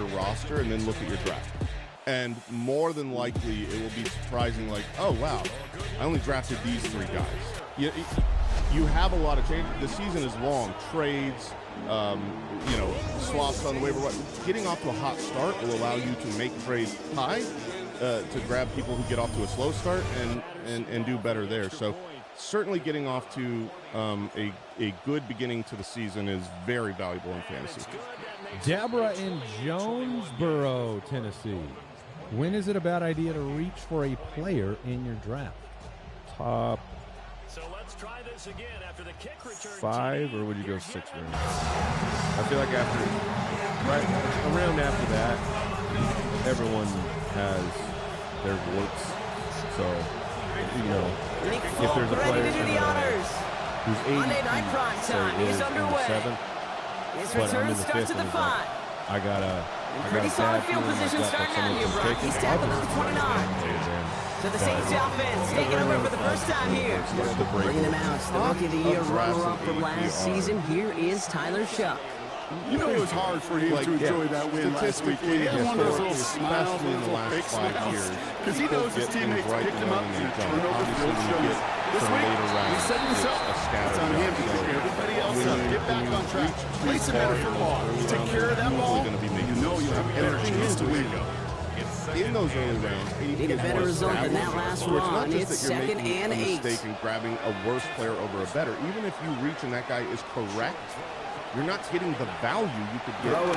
your roster and then look at your draft. And more than likely, it will be surprising, like, oh, wow, I only drafted these 3 guys. You have a lot of change. The season is long. Trades, swaps on the waiver. Getting off to a hot start will allow you to make trades high to grab people who get off to a slow start and do better there. So certainly getting off to a good beginning to the season is very valuable in fantasy. Deborah in Jonesboro, Tennessee. When is it a bad idea to reach for a player in your draft? Top 5, or would you go 6 rounds? I feel like around after that, everyone has their warts. So, if there's a player who's 80, he's underway. 7th, but I'm in the 5th, and I got a solid field position starting out here, Brock. He's tackled at the 29. So the Saints offense taking over for the first time here. Bringing him out, the Rookie of the Year runner-up from last season. Here is Tyler Shuck. You know it was hard for him to enjoy that win last week. He had one of those little smiles in the last 5 years. Because he knows his teammates picked him up and turnover field shows. This week, he said himself, it's on him to pick everybody else up. Get back on track. Place him better for ball. Take care of that ball. You know you have a better chance to win. In those early rounds, need a better result than that last run. It's that you're 2nd and 8. Mistake in grabbing a worse player over a better. Even if you reach and that guy is correct, you're not getting the value you could get by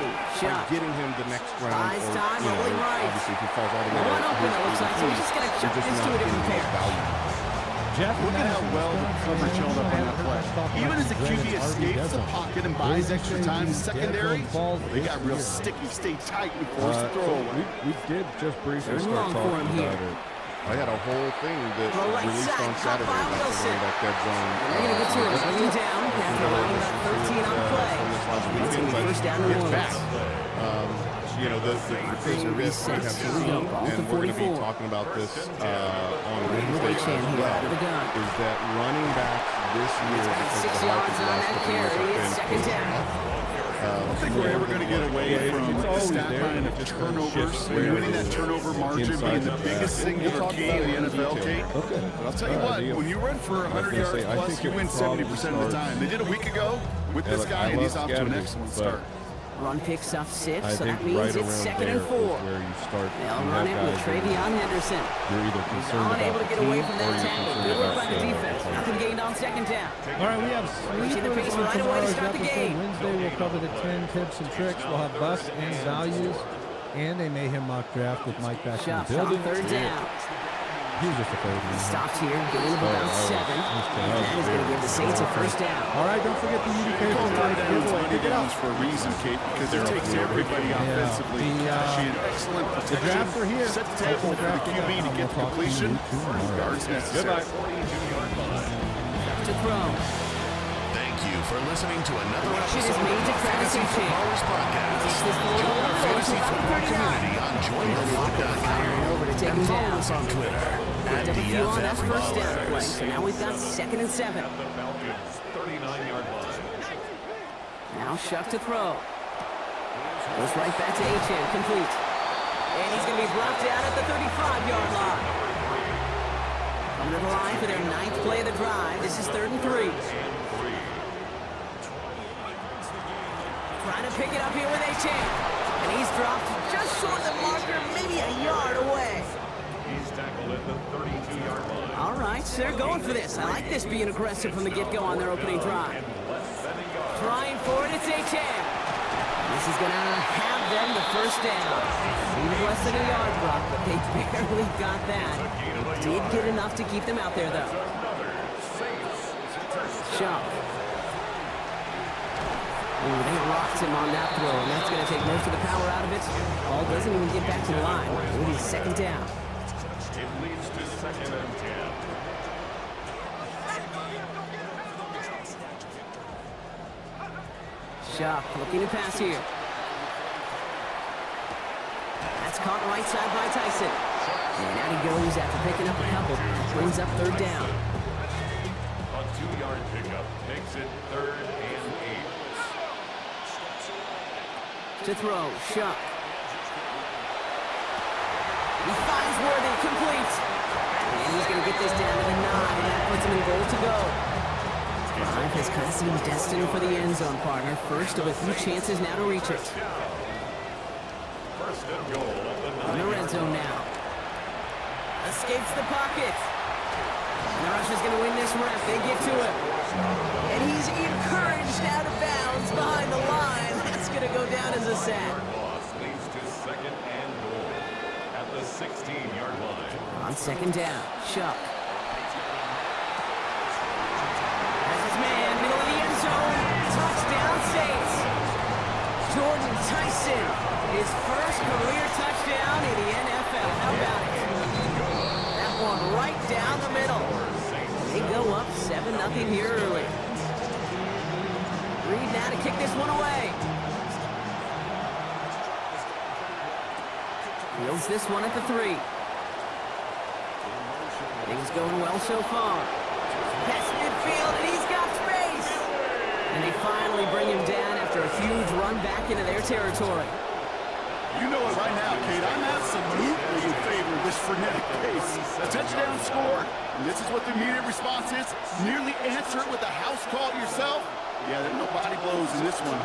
getting him the next round. Obviously, if he falls all the way to he's just going to chuck this to a different pair. Jeff, look at how well the coverage held up on that play. Even as the QB escapes the pocket and buys extra time in secondary, they got real sticky, stay tight and forced to throw away. We did just briefly start talking about it. I had a whole thing that released on Saturday about the running back dead zone. They're going to get to it. Looking down after allowing about 13 on the play. It's going to be first down to New Orleans. The thing that we have seen, and we're going to be talking about this on Wednesday as well, is that running backs this year, because the hype of the last couple years have been I don't think we're ever going to get away from the stat line of turnovers. Winning that turnover margin being the biggest singular key in the NFL, Kate. But I'll tell you what, when you run for 100 yards plus, you win 70% of the time. They did a week ago with this guy, and he's off to an excellent start. Run picks up 6, so that means it's 2nd and 4. They'll run it with Travion Henderson. He's unable to get away from that tackle. Good work by the defense. Nothing gained on 2nd down. All right, we have sleepers on tomorrow's episode. Wednesday, we'll cover the 10 tips and tricks. We'll have busts and values and a Mayhem mock draft with Mike back in the building. 3rd down. He was just a third. Stopped here, gain of about 7. That is going to give the Saints a first down. All right, don't forget the UDK giveaway. Pick it out for a reason, Kate, because it takes everybody offensively. She had excellent protection. The draft for here. Set the table for the QB to get the completion. Yards necessary. To throw. Thank you for listening to another episode of the Fantasy Footballers Podcast. Join our fantasy football community on jointhefun.com. And follow us on Twitter at DFF first down play. So now we've got 2nd and 7. Now Shuck to throw. Goes right back to H.N. Complete. And he's going to be brought down at the 35-yard line. Coming to the line for their 9th play of the drive. This is 3rd and 3. Trying to pick it up here with H.N. And he's dropped just short of the marker, maybe a yard away. He's tackled at the 32-yard line. All right, so they're going for this. I like this being aggressive from the get-go on their opening drive. Trying for it, it's H.N. This is going to have them the first down. Even less than a yard, Brock, but they barely got that. Did get enough to keep them out there, though. Shuck. Ooh, they rocked him on that throw, and that's going to take most of the power out of it. Ball doesn't even get back to the line. It is 2nd down. It leads to 2nd and 10. Shuck looking to pass here. That's caught right side by Tyson. And out he goes after picking up a couple. Brings up 3rd down. A 2-yard pickup makes it 3rd and 8. To throw, Shuck. He finds Worthy, complete. And he's going to get this down to the 9. That puts him in goal to go. Drive has kind of seemed destined for the end zone, partner. First of a few chances now to reach it. First and goal. In the red zone now. Escapes the pocket. And the Russians going to win this rep. They get to him. And he's encouraged out of bounds behind the line. That's going to go down as a sack. Loss leads to second and goal at the 16-yard line. On second down, Chuck. Has his man, middle of the end zone. Touchdown Saints. Jordan Tyson, his first career touchdown in the NFL. How about it? That one right down the middle. They go up 7-0 here early. Reed now to kick this one away. Fields this one at the 3. Things going well so far. Pass midfield, and he's got space. And they finally bring him down after a huge run back into their territory. You know it right now, Kate. I'm absolutely in favor of this frenetic pace. A touchdown score, and this is what the immediate response is. Nearly answer it with a house call yourself. Yeah, there's no body blows in this one.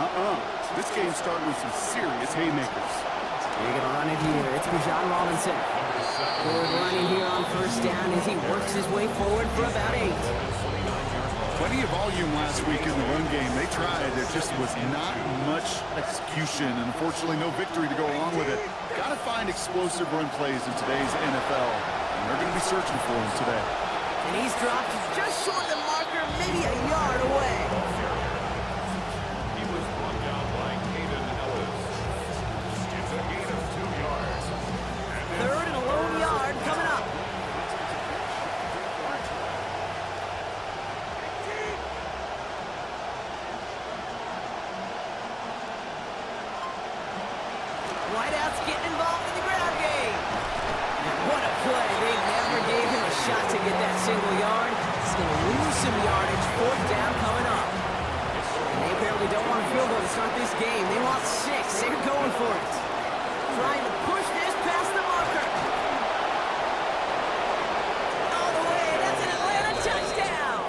This game started with some serious haymakers. They're going to run it here. It's for John Robinson. Forward running here on first down as he works his way forward for about 8. Plenty of volume last week in the run game. They tried. There just was not much execution. And unfortunately, no victory to go along with it. Got to find explosive run plays in today's NFL. And they're going to be searching for them today. And he's dropped just short of the marker, maybe a yard away. He was brought down by Caden Ellis. It's a gain of 2 yards. Third and a lone yard coming up. Whiteout's getting involved in the ground game. And what a play. They never gave him a shot to get that single yard. He's going to lose some yardage. Fourth down coming up. And they apparently don't want a field goal to start this game. They want 6. They're going for it. Trying to push this past the marker. All the way. That's an Atlanta touchdown.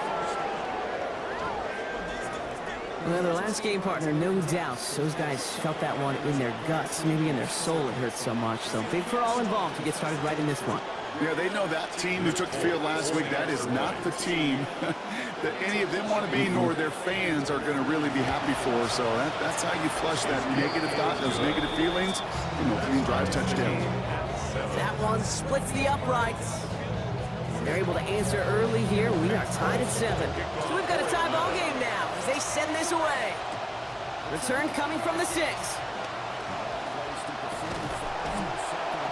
Well, their last game partner, no doubt. Those guys felt that one in their guts. Maybe in their soul it hurt so much. So big for all involved to get started right in this one. Yeah, they know that team who took the field last week, that is not the team that any of them want to be, nor their fans are going to really be happy for. So that's how you flush that negative thought, those negative feelings, in opening drive touchdown. That one splits the uprights. They're able to answer early here. We are tied at 7. So we've got a tie ball game now as they send this away. Return coming from the 6.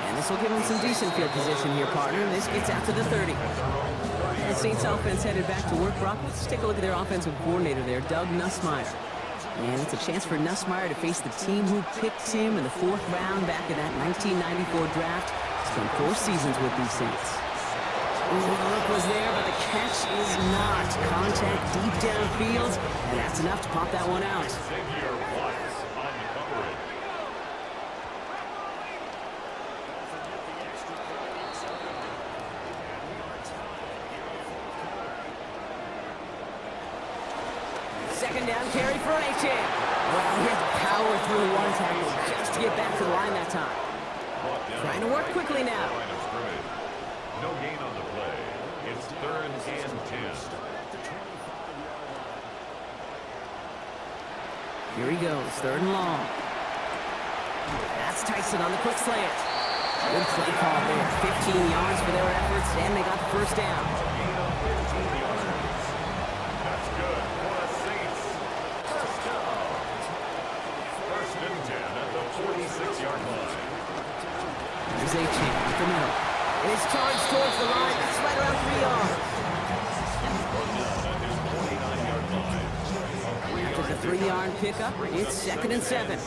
And this will give them some decent field position here, partner. This gets out to the 30. The Saints offense headed back to work. Brock, let's take a look at their offensive coordinator there, Doug Nussmeier. And it's a chance for Nussmeier to face the team who picked him in the 4th round back in that 1994 draft. Spent 4 seasons with these Saints. Ooh, the look was there, but the catch is not. Contact deep downfield, and that's enough to pop that one out. Xavier Watts on the coverage. Second down carry for H.A. Well, he had to power through one tackle just to get back to the line that time. Trying to work quickly now. Line of scrimmage. No gain on the play. It's 3rd and 10. Here he goes, 3rd and long. That's Tyson on the quick slant. Good play call there. 15 yards for their efforts, and they got the first down. Gain of 15 yards. That's good for the Saints. First down. 1st and 10 at the 46-yard line. Here's H.A. up the middle. And it's charged towards the line. That's right around 3 yards. After the 3-yard pickup, it's 2nd and 7.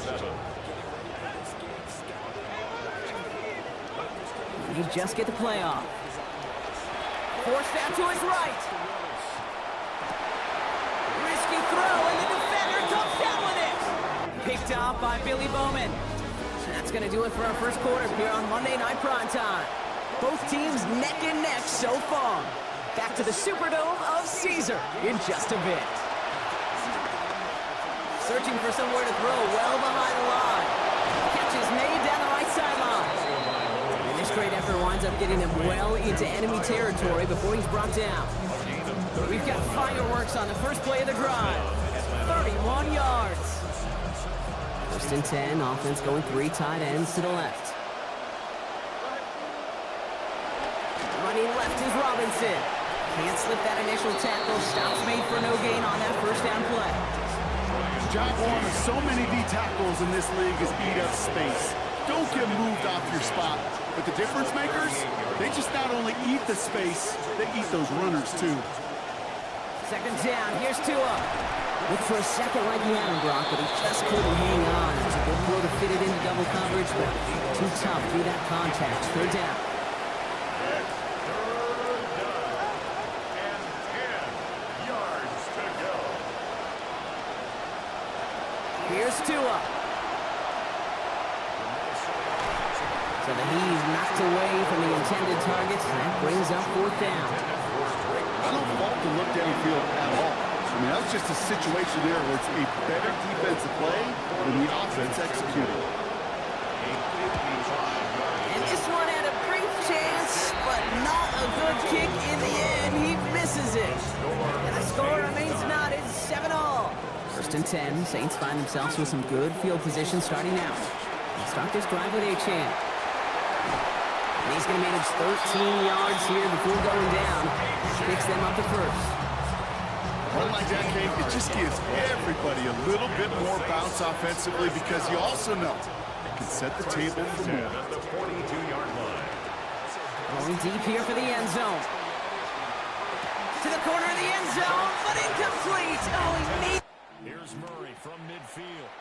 You just get the play off. Forced out to his right. Risky throw, and the defender comes down with it. Picked off by Billy Bowman. That's going to do it for our first quarter here on Monday Night Primetime. Both teams neck and neck so far. Back to the Superdome of Caesar in just a bit. Searching for somewhere to throw well behind the line. Catch is made down the right sideline. And this great effort winds up getting him well into enemy territory before he's brought down. We've got fireworks on the first play of the drive. 31 yards. First and 10, offense going 3 tight ends to the left. Running left is Robinson. Can't slip that initial tackle. Stops made for no gain on that first down play. Job one of so many D tackles in this league is eat up space. Don't get moved off your spot. But the difference makers, they just not only eat the space, they eat those runners too. Second down, here's Tua. Looked for a second like he had him, Brock, but he just couldn't hang on. It was a good throw to fit it into double coverage, but too tough through that contact. Third down. Here's Tua. So that he's knocked away from the intended target. That brings up fourth down. I don't fault the look downfield at all. I mean, that was just a situation there where it's a better defensive play than the offense executed. And this one had a brief chance, but not a good kick in the end. He misses it. And the score remains knotted 7-all. First and 10, Saints find themselves with some good field position starting out. They'll start this drive with Achane. And he's going to manage 13 yards here before going down. Picks them up to first. Run like that, Kate, it just gives everybody a little bit more bounce offensively because you also know it can set the table for more. At the 42-yard line. Going deep here for the end zone. To the corner of the end zone, but incomplete. Oh, he needs... Here's Murray from midfield.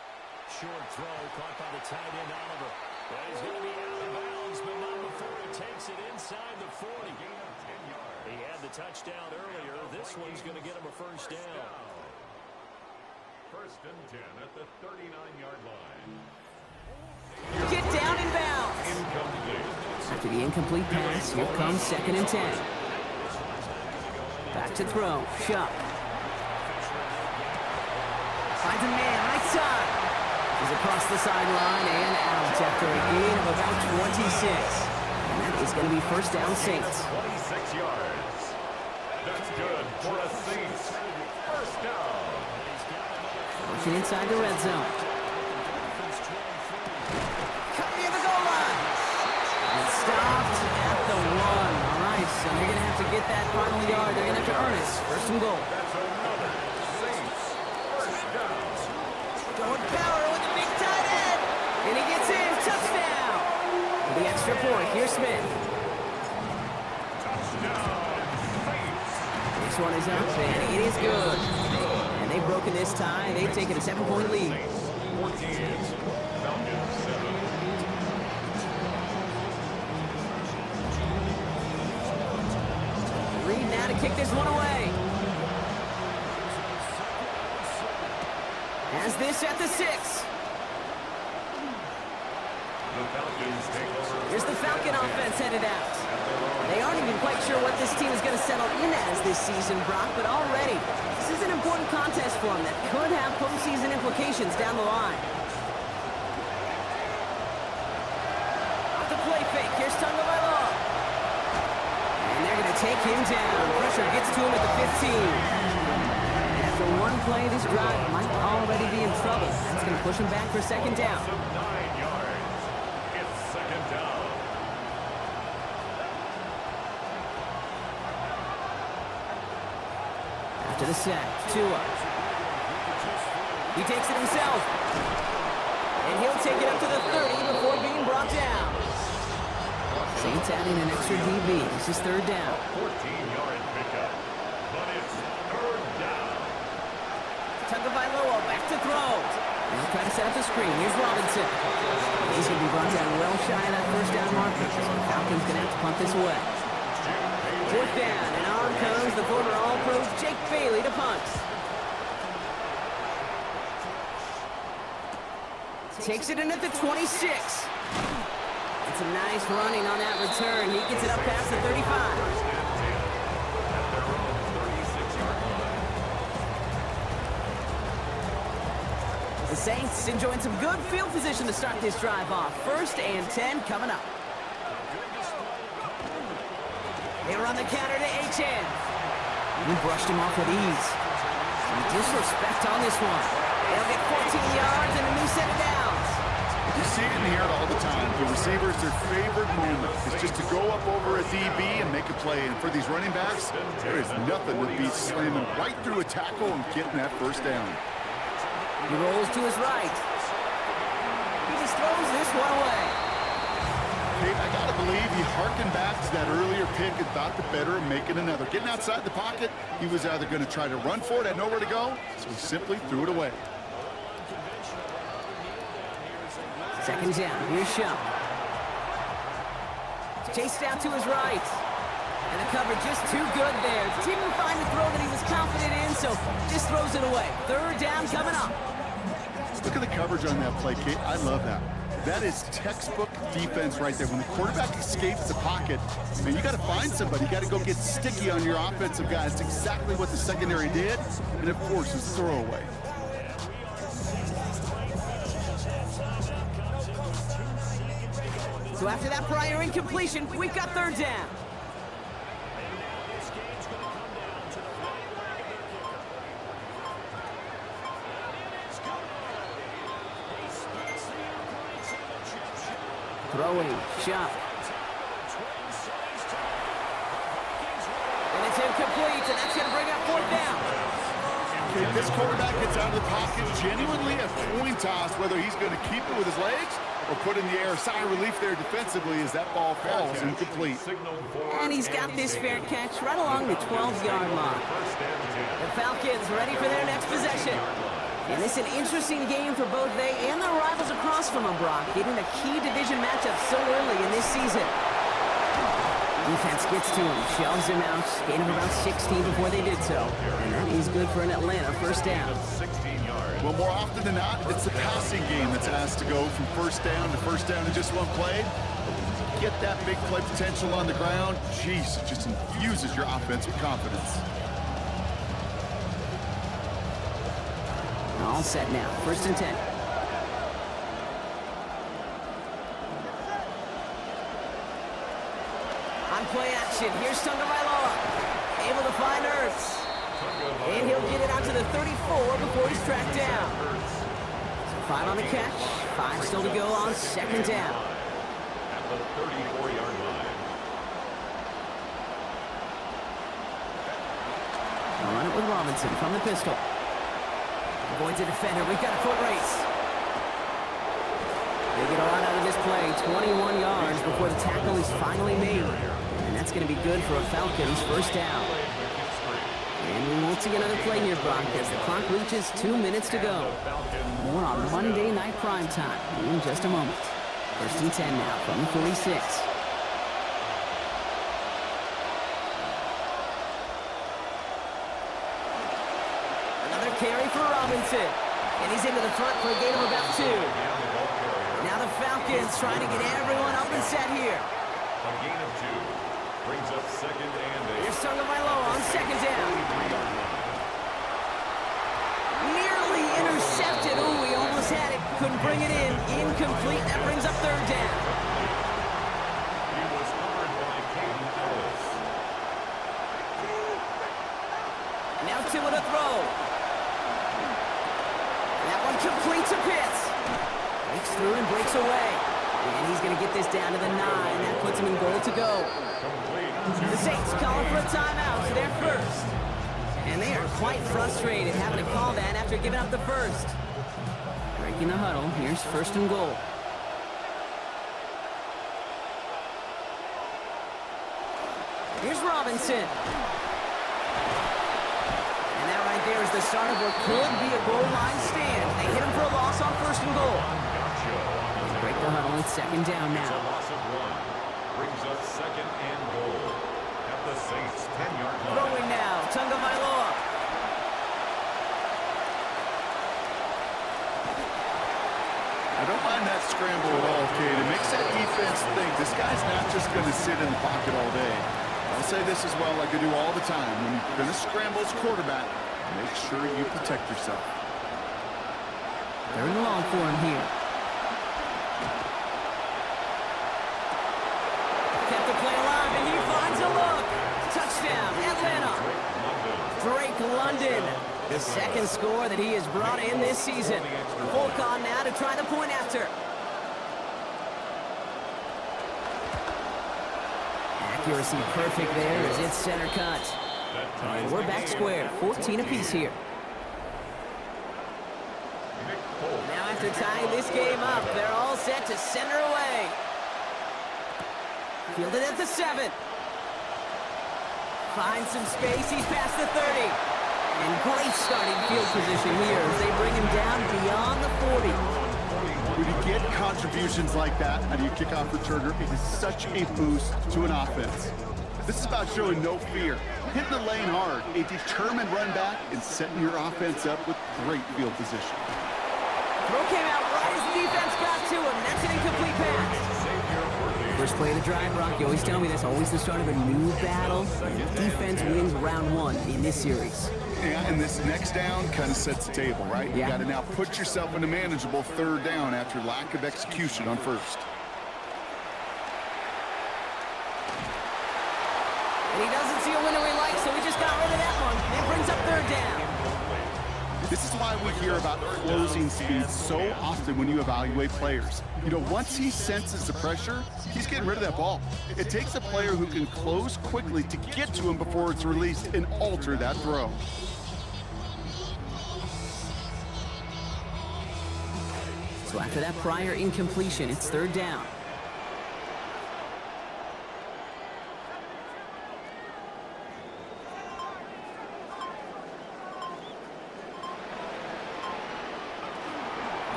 Short throw caught by the tight end Oliver. But he's going to be out of bounds, but not before he takes it inside the 40. Gain of 10 yards. He had the touchdown earlier. This one's going to get him a first down. First and 10 at the 39-yard line. Get down and bounce. Incomplete. After the incomplete pass, here comes second and 10. Back to throw. Shuck. Finds a man right side. He's across the sideline and out after a gain of about 26. And that is going to be first down Saints. 26 yards. That's good for a Saints. First down. Launching inside the red zone. Cut near the goal line. And stopped at the 1. All right, so they're going to have to get that final yard. They're going to have to earn it. First and goal. That's another Saints. First down. Going power with the big tight end. And he gets in. Touchdown. For the extra point, here's Smith. Touchdown. Saints. This one is up, and it is good. And they've broken this tie. They've taken a 7-point lead. 14. Falcons 7. Reed now to kick this one away. Has this at the 6. The Falcons take over. Here's the Falcon offense headed out. They aren't even quite sure what this team is going to settle in as this season, Brock, but already, this is an important contest for them that could have postseason implications down the line. Off the play fake, here's Tagovailoa. And they're going to take him down. Pressure gets to him at the 15. After one play, this drive might already be in trouble. That's going to push him back for second down. 9 yards. It's second down. After the sack, Tua. He takes it himself. And he'll take it up to the 30 before being brought down. Saints adding an extra DB. This is third down. 14-yard pickup. But it's third down. Tagovailoa back to throw. And he'll try to set up the screen. Here's Robinson. He's going to be brought down well shy of that first down marker. So the Falcons going to have to punt this away. Fourth down, and on comes the former All-Pro Jake Bailey to punt. takes it in at the 26. It's a nice running on that return. He gets it up past the 35. The Saints enjoying some good field position to start this drive off. 1st and 10 coming up. They run the counter to H.N. He brushed him off with ease. Some disrespect on this one. They'll get 14 yards and a new set of downs. You see it and hear it all the time. The receivers, their favorite moment is just to go up over a DB and make a play. And for these running backs, there is nothing that beats slamming right through a tackle and getting that first down. He rolls to his right. He just throws this one away. Hey, I got to believe he harkened back to that earlier pick and thought the better of making another. Getting outside the pocket, he was either going to try to run for it, had nowhere to go, so he simply threw it away. 2nd down, here's Shump. Chased out to his right. And the coverage just too good there. Didn't find the throw that he was confident in, so just throws it away. 3rd down coming up. Look at the coverage on that play, Kate. I love that. That is textbook defense right there. When the quarterback escapes the pocket, man, you got to find somebody. You got to go get sticky on your offensive guy. That's exactly what the secondary did, and of course, it's throwaway. So after that prior incompletion, we've got 3rd down. Throwing, Shump. And it's incomplete, and that's going to bring up 4th down. If this quarterback gets out of the pocket, genuinely a coin toss, whether he's going to keep it with his legs or put in the air. Sigh of relief there defensively as that ball falls incomplete. And he's got this fair catch right along the 12-yard line. The Falcons ready for their next possession. And it's an interesting game for both they and their rivals across from them, Brock, getting a key division matchup so early in this season. Defense gets to him, shoves him out, gain of about 16 before they did so. And that is good for an Atlanta 1st down. Well, more often than not, it's the passing game that's asked to go from 1st down to 1st down in just one play. Get that big play potential on the ground. Jeez, it just infuses your offense with confidence. All set now, 1st and 10. On play action, here's Tagovailoa. Able to find Ertz. And he'll get it out to the 34 before he's tracked down. So 5 on the catch, 5 still to go on 2nd down. At the 34-yard line. They'll run it with Robinson from the pistol. Avoids a defender. We've got a foot race. They get a lot out of this play. 21 yards before the tackle is finally made. And that's going to be good for a Falcons 1st down. And we won't see another play here, Brock, as the clock reaches 2 minutes to go. More on Monday Night Prime Time in just a moment. 1st and 10 now from the 46. Carry for Robinson. And he's into the front for a gain of about 2. Now the Falcons trying to get everyone up and set here. A gain of 2 brings up 2nd and 8. Here's Tagovailoa on 2nd down. Nearly intercepted. Ooh, he almost had it. Couldn't bring it in. Incomplete. That brings up 3rd down. He was covered by Caden Ellis. Now 2 with a throw. Completes a Pitts. Breaks through and breaks away. And he's going to get this down to the 9. That puts him in goal to go. The Saints calling for a timeout to their 1st. And they are quite frustrated having to call that after giving up the 1st. Breaking the huddle. Here's 1st and goal. Here's Robinson. There is the start of what could be a goal line stand. They hit him for a loss on 1st and goal. They break the huddle. It's 2nd down now. A loss of 1 brings up 2nd and goal at the Saints 10-yard line. Throwing now, Tagovailoa. I don't mind that scramble at all, Kate. It makes that defense think this guy's not just going to sit in the pocket all day. I'll say this as well, like I do all the time. When you're going to scramble as quarterback, make sure you protect yourself. Third and long for him here. Kept the play alive, and he finds a look. Touchdown, Atlanta. Drake London, the second score that he has brought in this season. Full con now to try the point after. Accuracy perfect there as it's center cut. And we're back square, 14 apiece here. Now after tying this game up, they're all set to center away. Fielded at the 7. Finds some space, he's past the 30. And great starting field position here as they bring him down beyond the 40. When you get contributions like that out of your kickoff returner, it is such a boost to an offense. This is about showing no fear, hitting the lane hard, a determined run back, and setting your offense up with great field position. Throw came out right as the defense got to him. That's an incomplete pass. First play of the drive, Brock. You always tell me that's always the start of a new battle. Defense wins round 1 in this series. Yeah, and this next down kind of sets the table, right? Yeah. You got to now put yourself in a manageable third down after lack of execution on first. And he doesn't see a window he likes, so he just got rid of that one. It brings up third down. This is why we hear about closing speed so often when you evaluate players. You know, once he senses the pressure, he's getting rid of that ball. It takes a player who can close quickly to get to him before it's released and alter that throw. So after that prior incompletion, it's third down.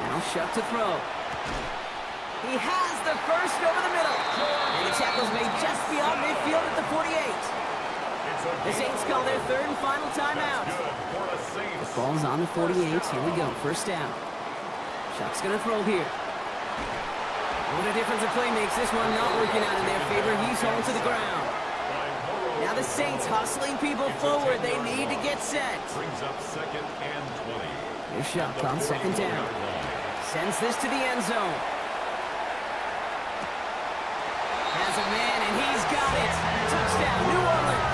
Now Shuck to throw. He has the first over the middle. And the tackle's made just beyond midfield at the 48. The Saints call their third and final timeout. The ball's on the 48. Here we go, first down. Shuck's gonna throw here. What a difference a play makes. This one not working out in their favor. He's home to the ground. Now the Saints hustling people forward. They need to get set. Brings up second and 20. Here's Shuck on second down. Sends this to the end zone. Has a man, and he's got it. Touchdown, New Orleans.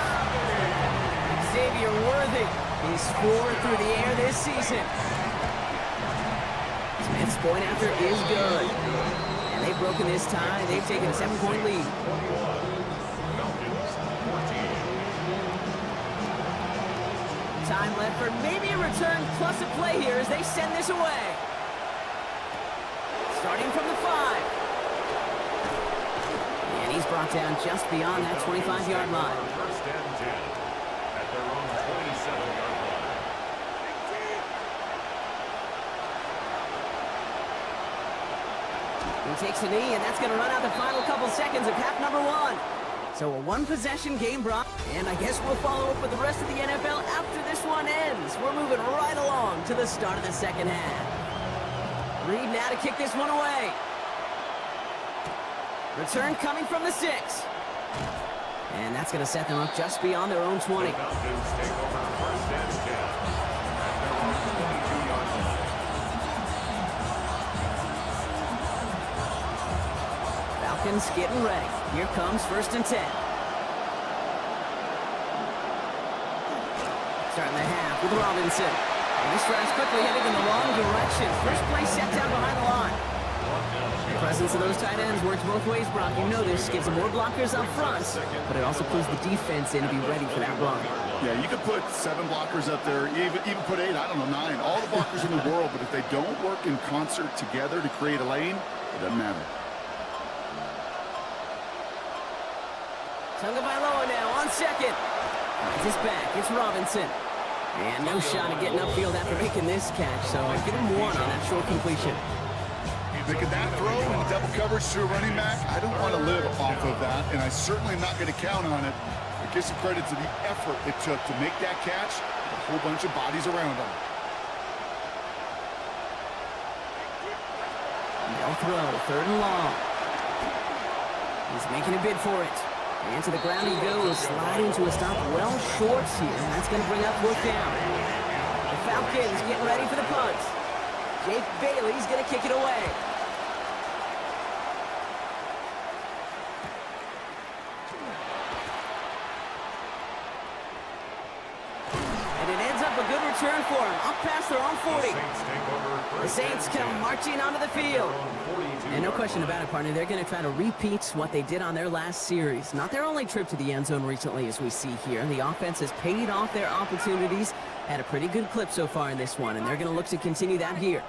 Xavier Worthy is 4 through the air this season. Smith's point after is good. And they've broken this tie. They've taken a 7-point lead. Time left for maybe a return plus a play here as they send this away. Starting from the 5. And he's brought down just beyond that 25-yard line. First and 10 at their own 27-yard line. He takes a knee, and that's going to run out the final couple seconds of half number 1. So a one-possession game, Brock, and I guess we'll follow up with the rest of the NFL after this one ends. We're moving right along to the start of the second half. Reed now to kick this one away. Return coming from the 6. And that's going to set them up just beyond their own 20. Falcons take over first and 10 at their own 22-yard line. Falcons getting ready. Here comes first and 10. Starting the half with Robinson. And this drive's quickly heading in the wrong direction. First play set down behind the line. The presence of those tight ends works both ways, Brock. You know this. Gives them more blockers up front, but it also pulls the defense in to be ready for that run. Yeah, you could put 7 blockers up there, even put 8, I don't know, 9. All the blockers in the world, but if they don't work in concert together to create a lane, it doesn't matter. Tagovailoa now on second. Finds his back. It's Robinson. And no shot at getting upfield after making this catch, so give him 1 on that short completion. Making that throw in double coverage to a running back, I don't want to live off of that, and I certainly am not going to count on it. But give some credit to the effort it took to make that catch, a whole bunch of bodies around him. They'll throw, 3rd and long. He's making a bid for it. And to the ground he goes, sliding to a stop well short here. And that's going to bring up 4th down. The Falcons getting ready for the punt. Jake Bailey's going to kick it away. And it ends up a good return for him. Up past their own 40. The Saints come marching onto the field. And no question about it, partner, they're going to try to repeat what they did on their last series. Not their only trip to the end zone recently, as we see here. The offense has paid off their opportunities at a pretty good clip so far in this one, and they're going to look to continue that here.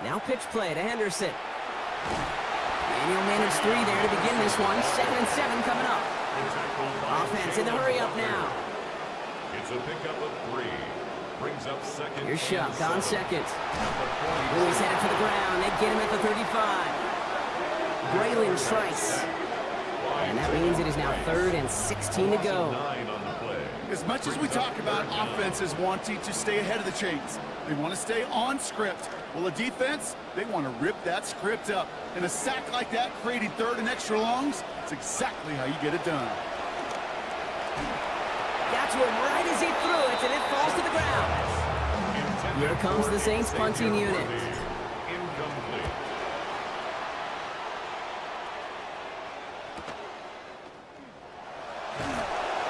Now pitch play to Henderson. And he'll manage 3 there to begin this one. 2nd and 7 coming up. Offense in the hurry up now. It's a pickup of 3. Brings up 2nd. Here's Shuck on 2nd. He's headed for the ground. They get him at the 35. Braylon Trice. And that means it is now 3rd and 16 to go. As much as we talk about offenses wanting to stay ahead of the chains, they want to stay on script. Well, the defense, they want to rip that script up. And a sack like that, creating 3rd and extra longs, it's exactly how you get it done. Got to him right as he threw it, and it falls to the ground. Here comes the Saints punting unit.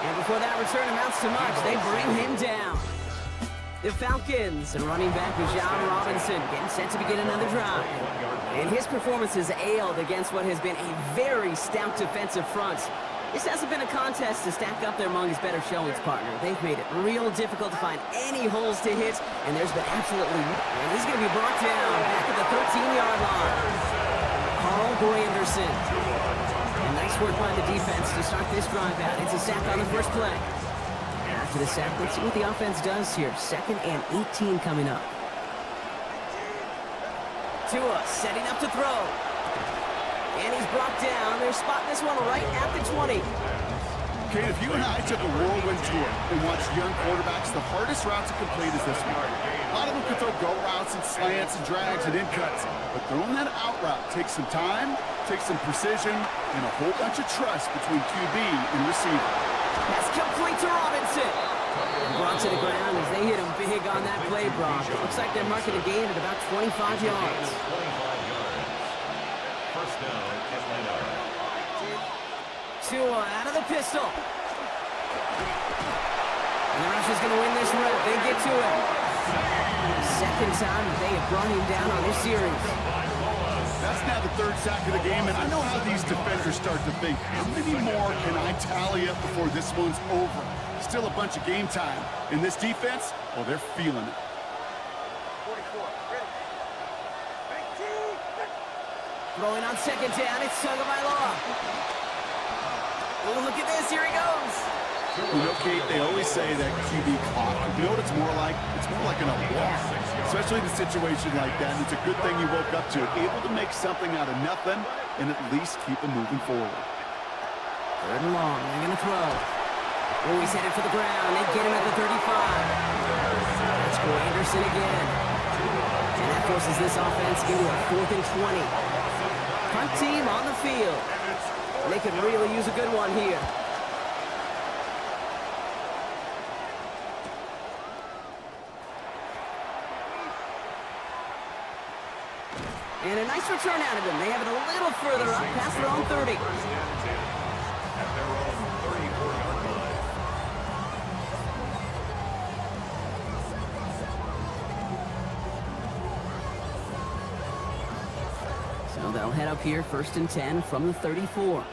And before that return amounts to much, they bring him down. The Falcons and running back John Robinson getting set to begin another drive. And his performance has ailed against what has been a very stout defensive front. This hasn't been a contest to stack up there among his better showings, partner. They've made it real difficult to find any holes to hit, and there's been absolutely no. And he's going to be brought down back at the 13-yard line. Carl Granderson. And nice work by the defense to start this drive out. It's a sack on the first play. After the sack, let's see what the offense does here. 2nd and 18 coming up. Tua setting up to throw. And he's brought down. They're spotting this one right at the 20. Kate, if you and I took a whirlwind tour and watched young quarterbacks, the hardest route to complete is this one. A lot of them can throw go routes and slants and drags and in cuts, but throwing that out route takes some time, takes some precision, and a whole bunch of trust between QB and receiver. That's complete to Robinson. Brought to the ground as they hit him big on that play, Brock. Looks like they're marking a gain at about 25 yards. First down, Atlanta. Tua out of the pistol. And the Russians going to win this rep. They get to him. Second time that they have brought him down on this series. That's now the 3rd sack of the game, and I know how these defenders start to think. How many more can I tally up before this one's over? Still a bunch of game time. And this defense, well, they're feeling it. Throwing on 2nd down, it's Tagovailoa. Oh, look at this, here he goes. You know, Kate, they always say that QB clock. You know what it's more like? It's more like an walk. Especially in a situation like that, and it's a good thing you woke up to it. Able to make something out of nothing and at least keep them moving forward. 3rd and long, they're going to throw. Oh, he's headed for the ground. They get him at the 35. That's Granderson again. And that forces this offense into a 4th and 20. Punt team on the field. They could really use a good one here. And a nice return out of them. They have it a little further up past their own 30. So they'll head up here 1st and 10 from the 34.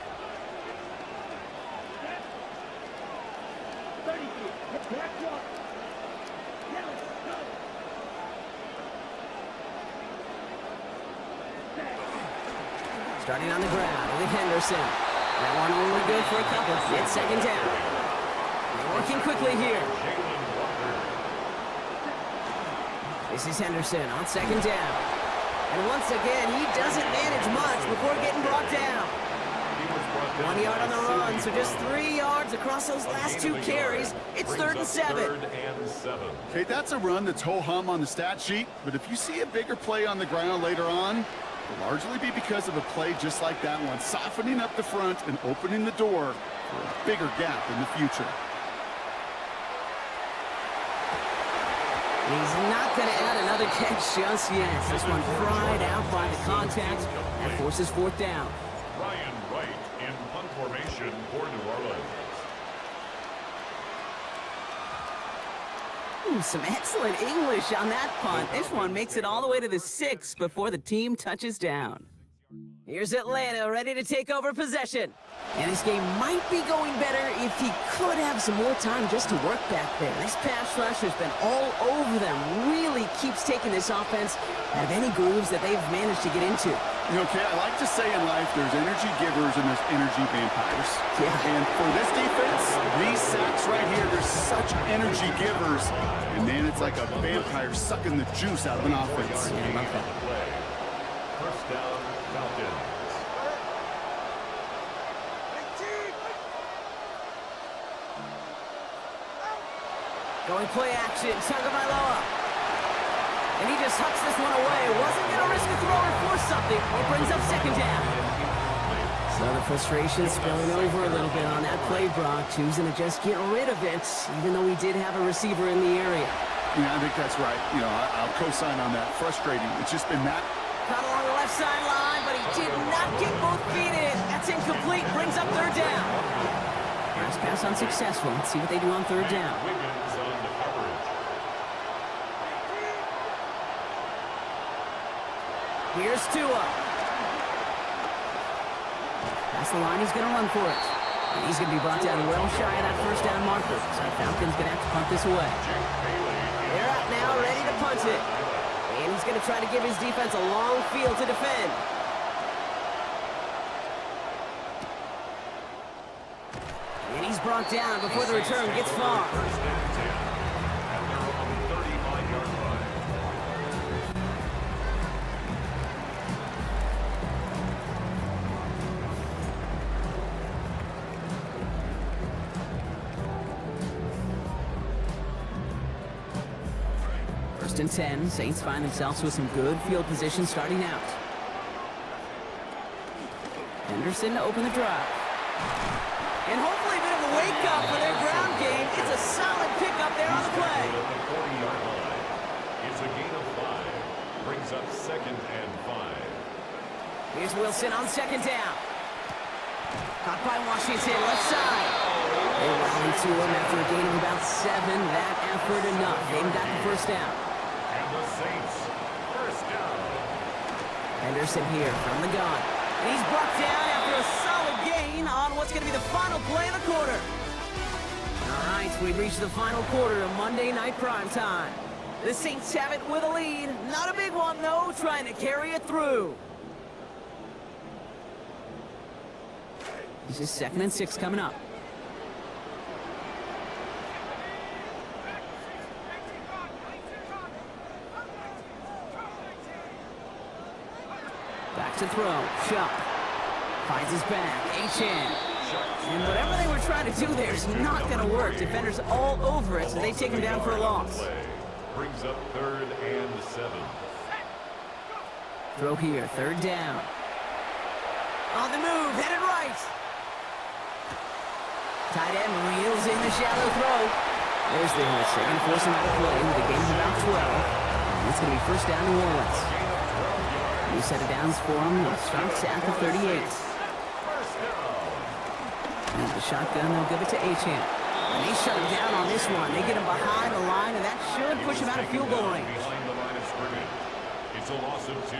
Starting on the ground with Henderson. That one only good for a couple. It's 2nd down. They're working quickly here. This is Henderson on 2nd down. And once again, he doesn't manage much before getting brought down. 1 yard on the run, so just 3 yards across those last 2 carries. It's 3rd and 7. Okay, that's a run that's ho-hum on the stat sheet, but if you see a bigger play on the ground later on, it'll largely be because of a play just like that one, softening up the front and opening the door for a bigger gap in the future. He's not going to add another catch just yet. This one pried out by the contact. That forces 4th down. Ryan Wright in punt formation for New Orleans. Some excellent English on that punt. This one makes it all the way to the 6 before the team touches down. Here's Atlanta ready to take over possession. And this game might be going better if he could have some more time just to work back there. This pass rush has been all over them. Really keeps taking this offense out of any grooves that they've managed to get into. You know, okay, I like to say in life there's energy givers and there's energy vampires. Yeah. And for this defense, these sacks right here, there's such energy givers. And man, it's like a vampire sucking the juice out of an offense. Yeah, I love that. First down, Falcons. Going play action, Tagovailoa. And he just hucks this one away. Wasn't going to risk a throw or force something. It brings up 2nd down. So the frustration spilling over a little bit on that play, Brock. Choosing to just get rid of it, even though he did have a receiver in the area. Yeah, I think that's right. You know, I'll co-sign on that. Frustrating. It's just been that. Caught along the left sideline, but he did not get both feet in. That's incomplete. Brings up 3rd down. Last pass unsuccessful. Let's see what they do on 3rd down. Wiggins on the coverage. Here's Tua. That's the line. He's going to run for it. And he's going to be brought down well shy of that 1st down marker. So Falcons going to have to punt this away. They're out now, ready to punt it. And he's going to try to give his defense a long field to defend. And he's brought down before the return gets far. First and 10. At their own 35-yard line. First and 10. Saints find themselves with some good field position starting out. Henderson to open the drive. And hopefully a bit of a wake-up for their ground game. It's a solid pickup there on the play. At the 40-yard line. It's a gain of 5. Brings up 2nd and 5. Here's Wilson on 2nd down. Caught by Washington, left side. They rally to him after a gain of about 7. That effort enough. They've got the 1st down. And the Saints, first down. Henderson here from the gun. And he's brought down after a solid gain on what's going to be the final play of the quarter. All right, we've reached the final quarter of Monday Night Primetime. The Saints have it with a lead. Not a big one, though, trying to carry it through. This is 2nd and 6 coming up. Back to throw. Shuck. Finds his back. H.N. And whatever they were trying to do there is not going to work. Defenders all over it, so they take him down for a loss. Brings up 3rd and 7. Throw here. 3rd down. On the move. Headed right. Tight end reels in the shallow throw. There's the hit. They're going to force him out of play with a gain of about 12. And it's going to be 1st down New Orleans. New set of downs for him. It starts at the 38. And the shotgun, they'll give it to H.N. And they shut him down on this one. They get him behind the line, and that should push him out of field goal range. Behind the line of scrimmage. It's a loss of 2.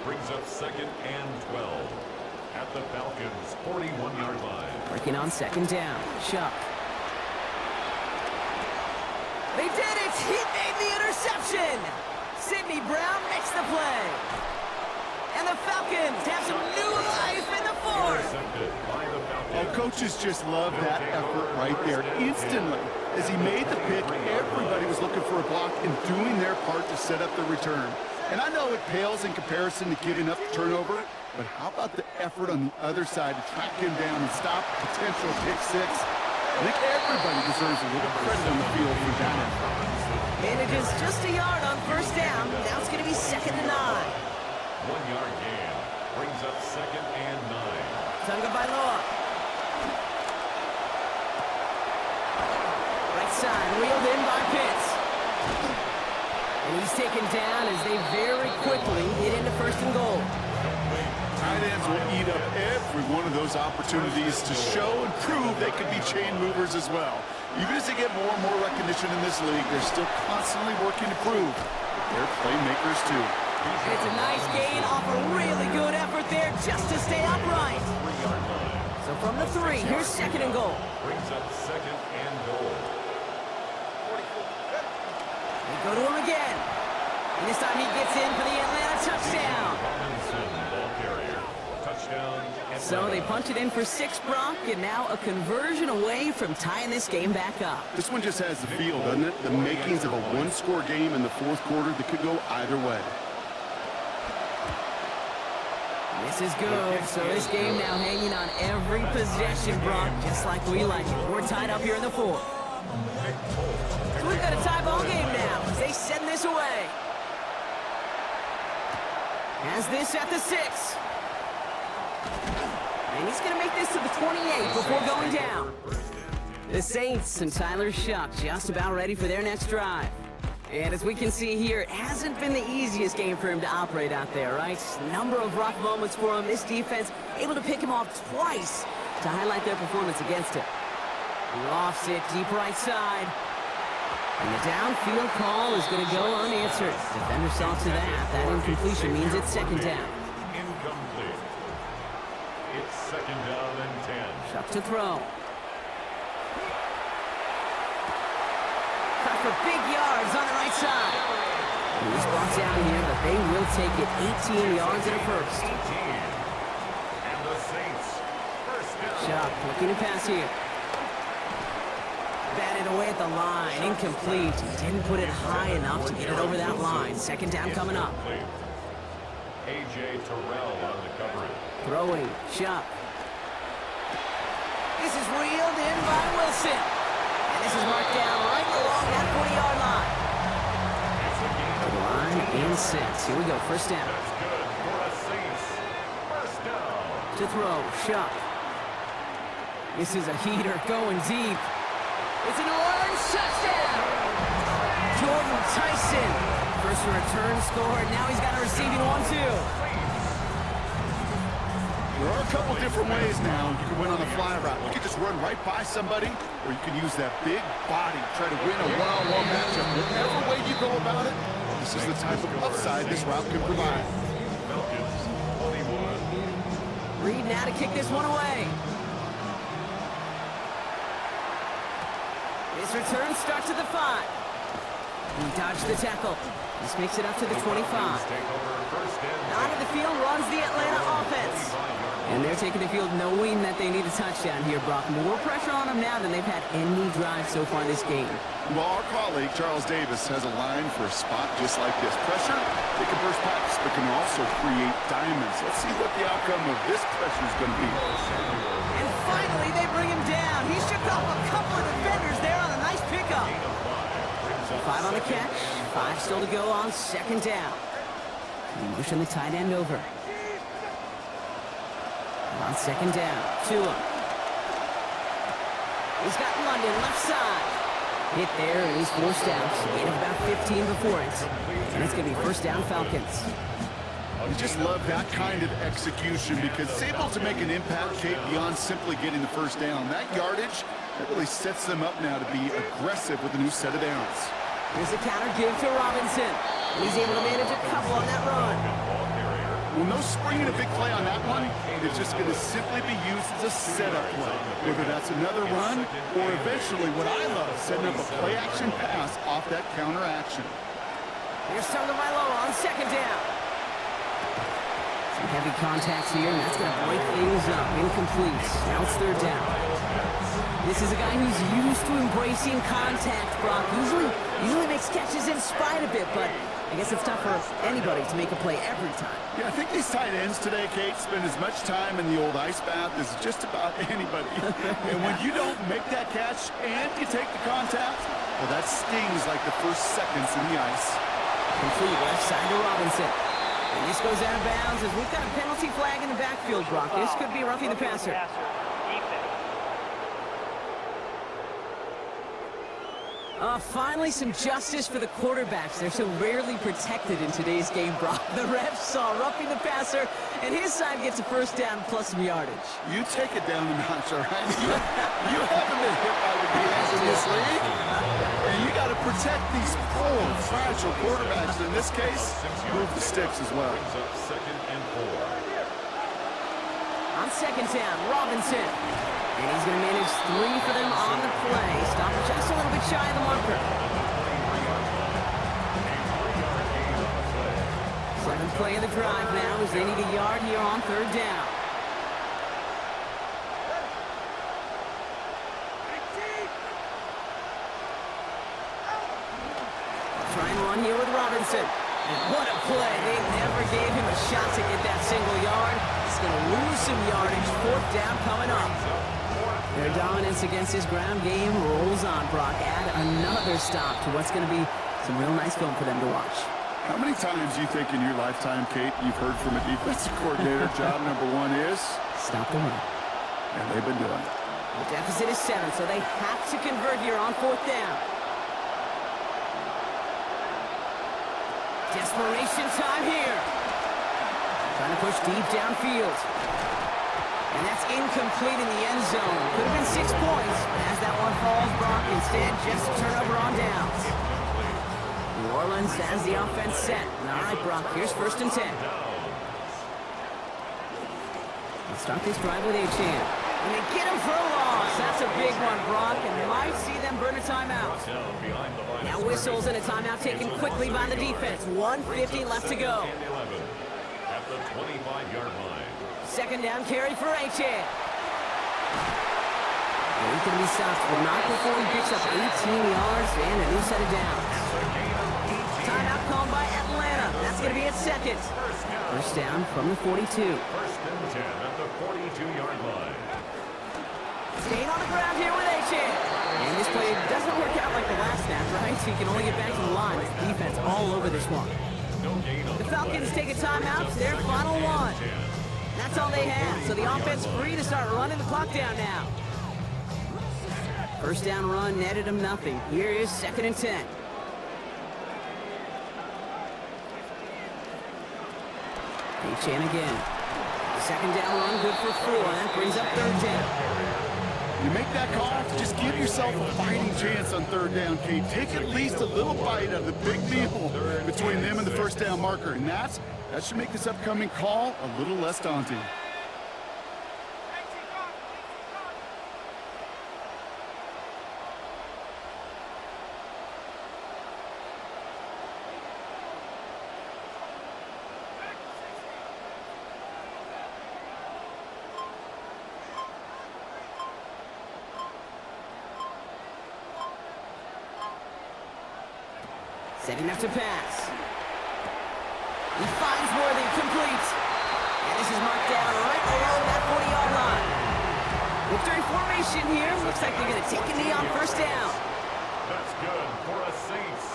Brings up 2nd and 12. At the Falcons' 41-yard line. Working on 2nd down. Shuck. They did it! He made the interception! Sidney Brown makes the play. And the Falcons have some new life in the 4th. Intercepted by the Falcons. Oh, coaches just love that effort right there. Instantly, as he made the pick, everybody was looking for a block and doing their part to set up the return. And I know it pales in comparison to giving up the turnover, but how about the effort on the other side to track him down and stop potential pick six? I think everybody deserves a little credit on the field for that effort. Manages just a yard on first down. Now it's going to be 2nd and 9. 1 yard gain brings up 2nd and 9. Tagovailoa. Right side, wheeled in by Pitts. And he's taken down as they very quickly get into 1st and goal. Tight ends will eat up every one of those opportunities to show and prove they could be chain movers as well. Even as they get more and more recognition in this league, they're still constantly working to prove they're playmakers too. It's a nice gain off a really good effort there just to stay upright. So from the 3, here's 2nd and goal. Brings up 2nd and goal. They go to him again. And this time he gets in for the Atlanta touchdown. Ball carrier. Touchdown. So they punch it in for 6, Brock, and now a conversion away from tying this game back up. This one just has the feel, doesn't it? The makings of a one-score game in the 4th quarter that could go either way. This is good. So this game now hanging on every possession, Brock, just like we like it. We're tied up here in the 4th. So we've got a tie ball game now as they send this away. Has this at the 6. And he's going to make this to the 28 before going down. The Saints and Tyler Shuck just about ready for their next drive. And as we can see here, it hasn't been the easiest game for him to operate out there, right? Number of rough moments for him. This defense able to pick him off twice to highlight their performance against him. Lofts it deep right side. And the downfield call is going to go unanswered. Defender saw to that. That incompletion means it's 2nd down. Incomplete. It's 2nd down and 10. Shuck to throw. Cut for big yards on the right side. He's brought down here, but they will take it 18 yards and a 1st. And the Saints. First down. Shuck looking to pass here. Batted away at the line. Incomplete. Didn't put it high enough to get it over that line. 2nd down coming up. A.J. Terrell on the coverage. Throwing. Shuck. This is reeled in by Wilson. And this is marked down right along that 40-yard line. Line and set. Here we go. 1st down. That's good for the Saints. First down. To throw. Shuck. This is a heater going deep. It's a New Orleans touchdown. Jordan Tyson. First return scored. Now he's got a receiving one, too. There are a couple different ways now you can win on the fly route. You can just run right by somebody, or you can use that big body, try to win a one-on-one matchup. Whatever way you go about it, this is the type of upside this route can provide. Reed now to kick this one away. This return starts at the 5. He dodged the tackle. This makes it up to the 25. Out of the field runs the Atlanta offense. And they're taking the field knowing that they need a touchdown here, Brock. More pressure on them now than they've had any drive so far this game. Well, our colleague, Charles Davis, has a line for a spot just like this. Pressure, they can burst pipes, but can also create diamonds. Let's see what the outcome of this pressure is going to be. And finally, they bring him down. He shook off a couple of defenders there on a nice pickup. 5 on the catch, 5 still to go on 2nd down. Pushing the tight end over. On 2nd down, Tua. He's got London left side. Hit there, and he's forced out. Gain of about 15 before it. And it's going to be 1st down Falcons. You just love that kind of execution because it's able to make an impact, Kate, beyond simply getting the 1st down. That yardage, that really sets them up now to be aggressive with a new set of downs. Here's a counter give to Robinson. He's able to manage a couple on that run. Well, no springing a big play on that one. It's just going to simply be used as a setup play. Whether that's another run or eventually what I love, setting up a play-action pass off that counter action. Here's Tagovailoa on 2nd down. Some heavy contacts here, and that's going to break things up. Incomplete. Now it's 3rd down. This is a guy who's used to embracing contact, Brock. Usually makes catches in spite of it, but I guess it's tough for anybody to make a play every time. Yeah, I think these tight ends today, Kate, spend as much time in the old ice bath as just about anybody. And when you don't make that catch and you take the contact, well, that stings like the first seconds in the ice. Complete left side to Robinson. And this goes out of bounds as we've got a penalty flag in the backfield, Brock. This could be roughing the passer. Finally, some justice for the quarterbacks. They're so rarely protected in today's game, Brock. The refs saw roughing the passer, and his side gets a first down plus some yardage. You take it down a notch, all right? You haven't been hit by the BS in this league. And you got to protect these poor, fragile quarterbacks. In this case, move the sticks as well. On second down, Robinson. And he's going to manage 3 for them on the play. Stop just a little bit shy of the marker. 7th play of the drive now as they need a yard here on 3rd down. Try and run here with Robinson. And what a play. They never gave him a shot to get that single yard. He's going to lose some yardage. 4th down coming up. Their dominance against his ground game rolls on, Brock. Add another stop to what's going to be some real nice film for them to watch. How many times do you think in your lifetime, Kate, you've heard from a defensive coordinator, job number 1 is? Stop the run. And they've been doing it. The deficit is 7, so they have to convert here on 4th down. Desperation time here. Trying to push deep downfield. And that's incomplete in the end zone. Could have been 6 points, but as that one falls, Brock, instead just a turnover on downs. New Orleans has the offense set. All right, Brock, here's 1st and 10. Let's start this drive with Achane. And they get him for a loss. That's a big one, Brock, and might see them burn a timeout. Now whistles and a timeout taken quickly by the defense. 1:50 left to go. At the 25-yard line. 2nd down carry for Achane. He's going to be stopped, but not before he picks up 18 yards and a new set of downs. Timeout called by Atlanta. That's going to be its 2nd. 1st down from the 42. 1st and 10 at the 42-yard line. Staying on the ground here with Achane. And this play doesn't work out like the last snap, right? So you can only get back to the line. Defense all over this one. The Falcons take a timeout. It's their final one. That's all they have. So the offense free to start running the clock down now. 1st down run netted them nothing. Here is 2nd and 10. Achane again. 2nd down run good for 4. That brings up 3rd down. You make that call, just give yourself a fighting chance on 3rd down, Kate. Take at least a little bite of the big meal between them and the 1st down marker. And that should make this upcoming call a little less daunting. Setting up to pass. He finds Worthy, complete. And this is marked down right along that 40-yard line. Victory formation here. Looks like they're going to take a knee on 1st down. That's good for a Saints.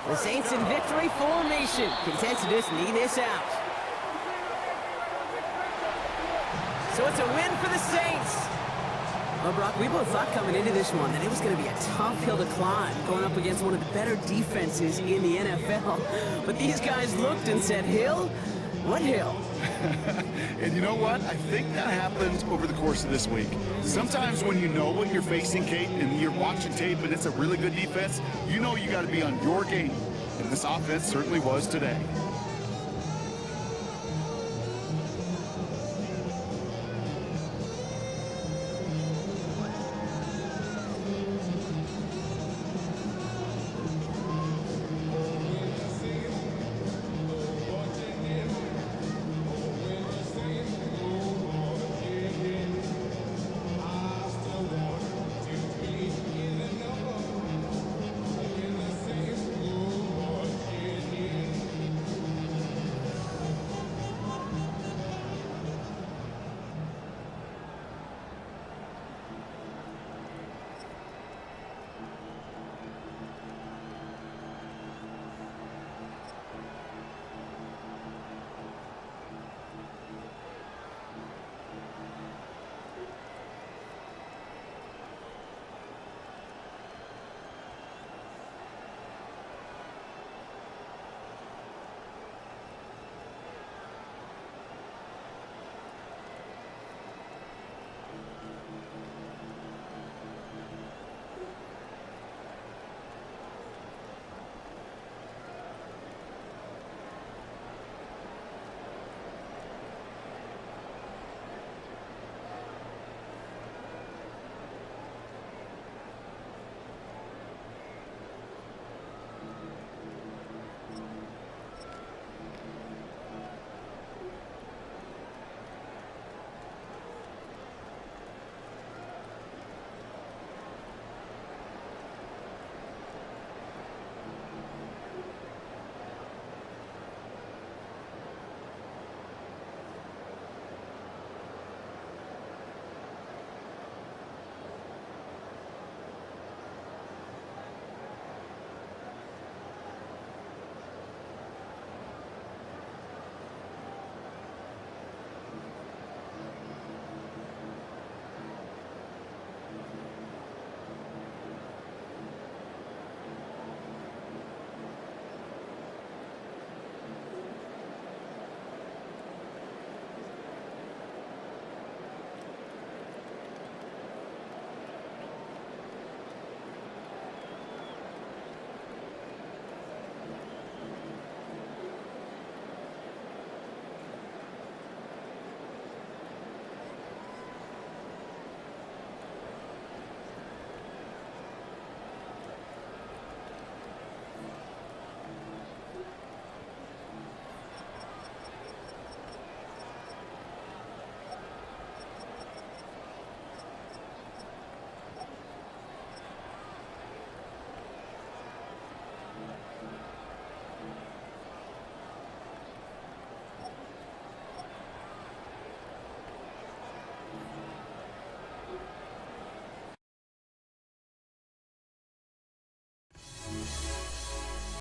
The Saints in victory formation. Content to just knee this out. So it's a win for the Saints. Well, Brock, we both thought coming into this one that it was going to be a tough hill to climb, going up against one of the better defenses in the NFL. But these guys looked and said, Hill? What hill? And you know what? I think that happens over the course of this week. Sometimes when you know what you're facing, Kate, and you're watching tape and it's a really good defense, you know you got to be on your game. And this offense certainly was today.